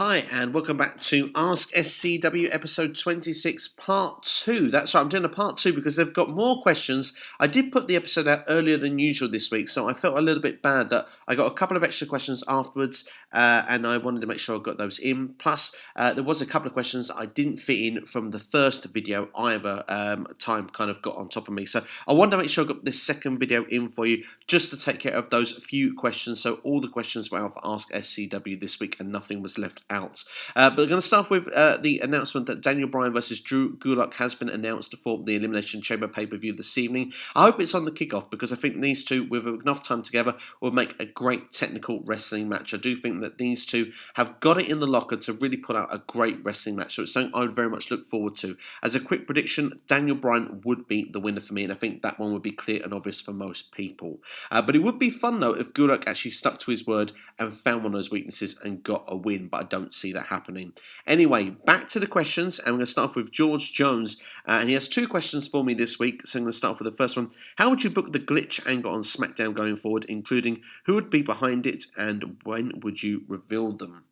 Hi, and welcome back to Ask SCW episode 26, part 2. That's right, I'm doing a part 2 because they've got more questions. I did put the episode out earlier than usual this week, so I felt a little bit bad that I got a couple of extra questions afterwards, and I wanted to make sure I got those in. Plus, there was a couple of questions I didn't fit in from the first video either. Time kind of got on top of me, so I wanted to make sure I got this second video in for you just to take care of those few questions. So all the questions were out for Ask SCW this week, and nothing was left out. But we're going to start with the announcement that Daniel Bryan versus Drew Gulak has been announced for the Elimination Chamber pay-per-view this evening. I hope it's on the kickoff because I think these two, with enough time together, will make a great technical wrestling match. I do think that these two have got it in the locker to really put out a great wrestling match, so it's something I would very much look forward to. As a quick prediction, Daniel Bryan would be the winner for me, and I think that one would be clear and obvious for most people. But it would be fun, though, if Gulak actually stuck to his word and found one of those weaknesses and got a win, but I don't see that happening. Anyway, back to the questions, and we're going to start off with George Jones, and he has two questions for me this week, so I'm going to start off with the first one. How would you book the glitch angle on SmackDown going forward, including who would be behind it, and when would you reveal them?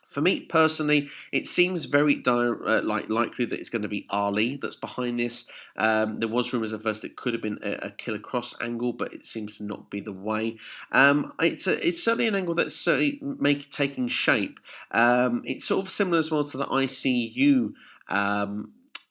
For me personally, it seems very likely that it's going to be Ali that's behind this. There was rumours at first it could have been a Killer Cross angle, but it seems to not be the way. It's certainly an angle that's certainly taking shape. It's sort of similar as well to the ICU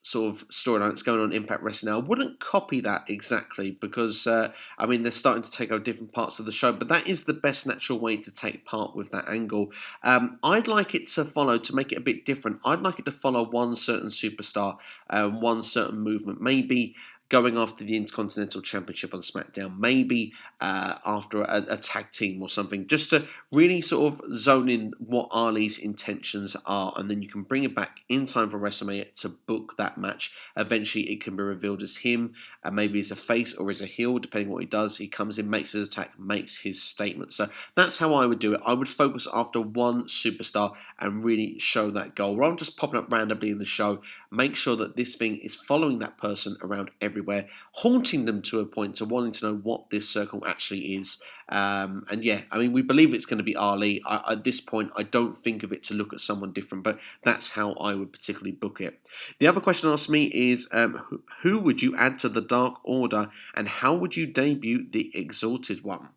sort of storyline that's going on in Impact Wrestling now. I wouldn't copy that exactly because, they're starting to take over different parts of the show, but that is the best natural way to take part with that angle. I'd like it to make it a bit different. I'd like it to follow one certain superstar, one certain movement, maybe going after the Intercontinental Championship on SmackDown, maybe after a tag team or something, just to really sort of zone in what Ali's intentions are, and then you can bring it back in time for WrestleMania to book that match. Eventually, it can be revealed as him, maybe as a face or as a heel, depending on what he does. He comes in, makes his attack, makes his statement. So that's how I would do it. I would focus after one superstar and really show that goal. Rather than just popping up randomly in the show, make sure that this thing is following that person around everywhere, haunting them to a point to wanting to know what this circle actually is. We believe it's going to be Ali. At this point, I don't think of it to look at someone different, but that's how I would particularly book it. The other question asked me is, who would you add to the Dark Order, and how would you debut the Exhaulted one?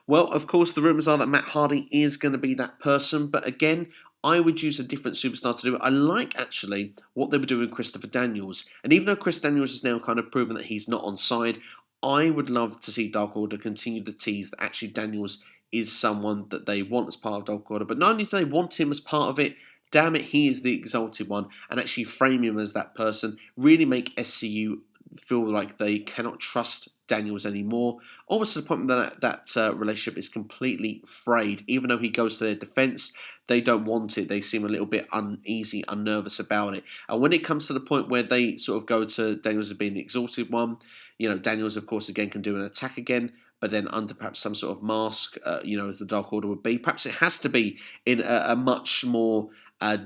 Well, of course, the rumours are that Matt Hardy is going to be that person, but again, I would use a different superstar to do it. I like, actually, what they were doing with Christopher Daniels. And even though Chris Daniels has now kind of proven that he's not on side, I would love to see Dark Order continue to tease that actually Daniels is someone that they want as part of Dark Order. But not only do they want him as part of it, damn it, he is the Exalted One, and actually frame him as that person. Really make SCU feel like they cannot trust Daniels anymore, almost to the point that relationship is completely frayed. Even though he goes to their defense, they don't want it. They seem a little bit uneasy, unnervous about it. And when it comes to the point where they sort of go to Daniels as being the Exalted One, Daniels, of course, again can do an attack again, but then under perhaps some sort of mask, as the Dark Order would be. Perhaps it has to be in a much more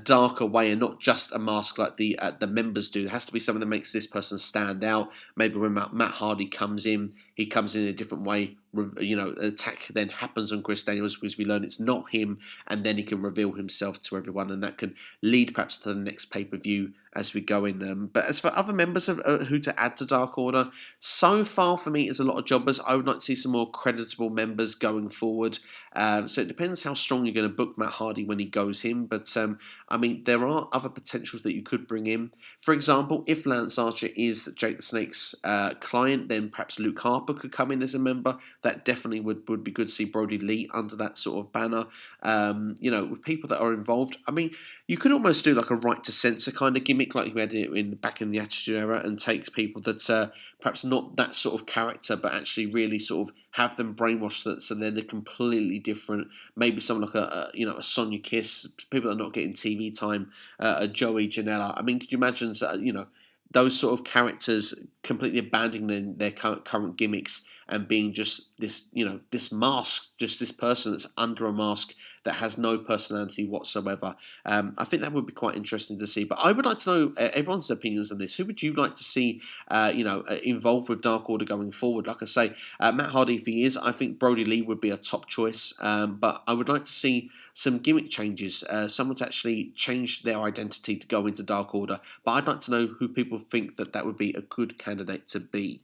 darker way, and not just a mask like the members do. There has to be something that makes this person stand out. Maybe when Matt Hardy comes in, he comes in a different way. The attack then happens on Chris Daniels because we learn it's not him, and then he can reveal himself to everyone, and that can lead perhaps to the next pay-per-view as we go in. But as for other members of who to add to Dark Order, so far for me is a lot of jobbers. I would like to see some more creditable members going forward. So it depends how strong you're going to book Matt Hardy when he goes in. But there are other potentials that you could bring in. For example, if Lance Archer is Jake the Snake's client, then perhaps Luke Harper could come in as a member. That definitely would be good to see Brody Lee under that sort of banner. With people that are involved. You could almost do like a right to censor kind of gimmick, like you had it back in the Attitude Era, and takes people that perhaps not that sort of character, but actually really sort of have them brainwashed so they're completely different. Maybe someone like a Sonya Kiss, people that are not getting TV time, a Joey Janela. Could you imagine those sort of characters completely abandoning their current gimmicks and being just this mask, just this person that's under a mask that has no personality whatsoever. I think that would be quite interesting to see. But I would like to know everyone's opinions on this. Who would you like to see, involved with Dark Order going forward? Like I say, Matt Hardy, if he is, I think Brody Lee would be a top choice. But I would like to see some gimmick changes, someone to actually change their identity to go into Dark Order. But I'd like to know who people think that would be a good candidate to be.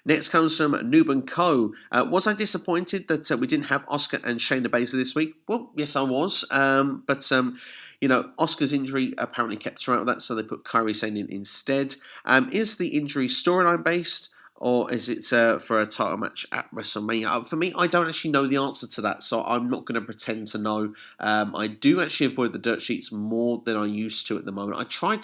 Next comes from Noob and Co. Was I disappointed that we didn't have Oscar and Shayna Baszler this week? Well, yes, I was. But Oscar's injury apparently kept her out of that, so they put Kairi Sane in instead. Is the injury storyline based, or is it for a title match at WrestleMania? For me, I don't actually know the answer to that, so I'm not going to pretend to know. I do actually avoid the dirt sheets more than I used to at the moment. I try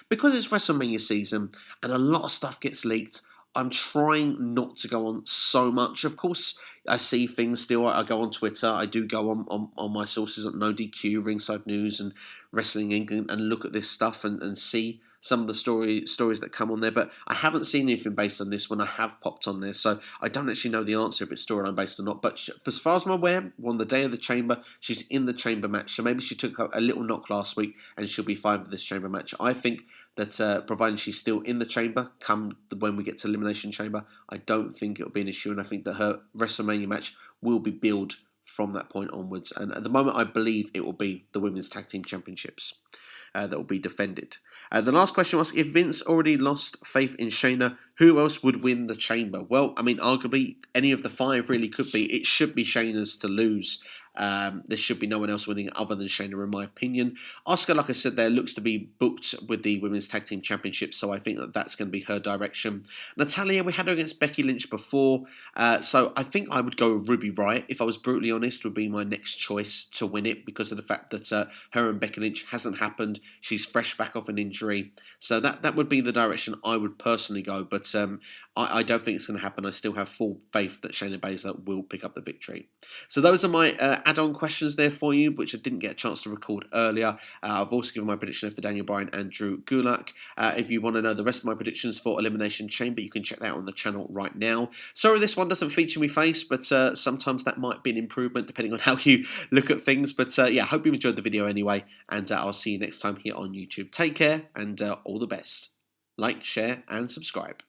because it's WrestleMania season and a lot of stuff gets leaked, I'm trying not to go on so much. Of course, I see things still. I go on Twitter. I do go on my sources at No DQ, Ringside News, and Wrestling Inc. and look at this stuff and see some of the stories that come on there. But I haven't seen anything based on this one. I have popped on there, so I don't actually know the answer if it's storyline based or not. But as far as I'm aware, on the day of the Chamber, she's in the Chamber match. So maybe she took a little knock last week and she'll be fine for this Chamber match. I think that providing she's still in the Chamber come when we get to Elimination Chamber, I don't think it'll be an issue, and I think that her WrestleMania match will be billed from that point onwards. And at the moment, I believe it will be the Women's Tag Team Championships that will be defended. The last question was, if Vince already lost faith in Shayna, who else would win the Chamber? Well, I mean, arguably, any of the 5 really could be. It should be Shayna's to lose. There should be no one else winning other than Shayna, in my opinion. Asuka, like I said, there looks to be booked with the Women's Tag Team Championship, so I think that's going to be her direction. Natalya, we had her against Becky Lynch before, so I think I would go Ruby Riott, if I was brutally honest, would be my next choice to win it, because of the fact that her and Becky Lynch hasn't happened. She's fresh back off an injury, so that would be the direction I would personally go, but I don't think it's going to happen. I still have full faith that Shayna Baszler will pick up the victory. So those are my add-on questions there for you, which I didn't get a chance to record earlier. I've also given my prediction for Daniel Bryan and Drew Gulak. If you want to know the rest of my predictions for Elimination Chamber, you can check that out on the channel right now. Sorry this one doesn't feature me face, but sometimes that might be an improvement depending on how you look at things. But yeah, I hope you enjoyed the video anyway, and I'll see you next time here on YouTube. Take care, and all the best. Like, share, and subscribe.